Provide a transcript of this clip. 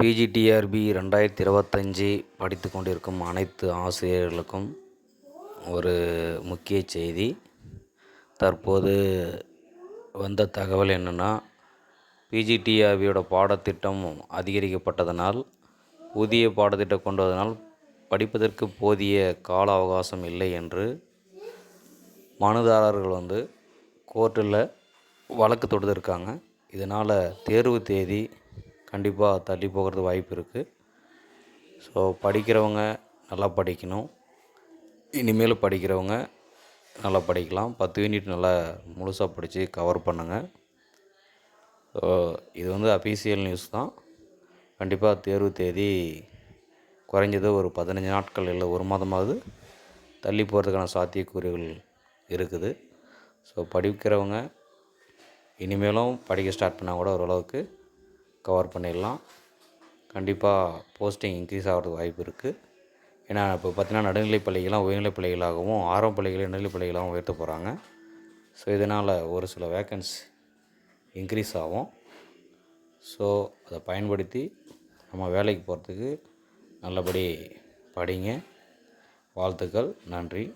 PGTRB 2025 படித்து கொண்டிருக்கும் அனைத்து ஆசிரியர்களுக்கும் ஒரு முக்கிய செய்தி. தற்போது வந்த தகவல் என்னென்னா, பிஜிடிஆர்பியோட பாடத்திட்டம் அதிகரிக்கப்பட்டதனால், புதிய பாடத்திட்டம் கொண்டு வந்ததனால் படிப்பதற்கு போதிய கால அவகாசம் இல்லை என்று மனுதாரர்கள் கோர்ட்டில் வழக்கு தொடுத்திருக்காங்க. இதனால் தேர்வு தேதி கண்டிப்பாக தள்ளி போகிறது வாய்ப்பு இருக்குது. ஸோ படிக்கிறவங்க நல்லா படிக்கணும். இனிமேல் படிக்கிறவங்க நல்லா படிக்கலாம். 10 யூனிட் நல்லா முழுசாக படித்து கவர் பண்ணுங்கள். ஸோ இது அஃபீஷியல் நியூஸ் தான். கண்டிப்பாக தேர்வு தேதி குறைஞ்சது ஒரு 15 நாட்கள் இல்லை 1 மாதமாவது தள்ளி போகிறதுக்கான சாத்தியக்கூறுகள் இருக்குது. ஸோ படிக்கிறவங்க இனிமேலும் படிக்க ஸ்டார்ட் பண்ணால் கூட ஓரளவுக்கு கவர் பண்ணிடலாம். கண்டிப்பாக போஸ்டிங் இன்க்ரீஸ் ஆகிறதுக்கு வாய்ப்பு இருக்குது. ஏன்னா இப்போ பார்த்தீங்கன்னா, நடுநிலைப் பள்ளிகள்லாம் உயர்நிலைப் பள்ளிகளாகவும், ஆரம்ப பள்ளிகளை இடைநிலைப் பள்ளிகளாகவும் உயர்த்த போகிறாங்க. ஸோ இதனால் ஒரு சில வேக்கன்சி இன்க்ரீஸ் ஆகும். ஸோ அதை பயன்படுத்தி நம்ம வேலைக்கு போகிறதுக்கு நல்லபடி படிங்க. வாழ்த்துக்கள். நன்றி.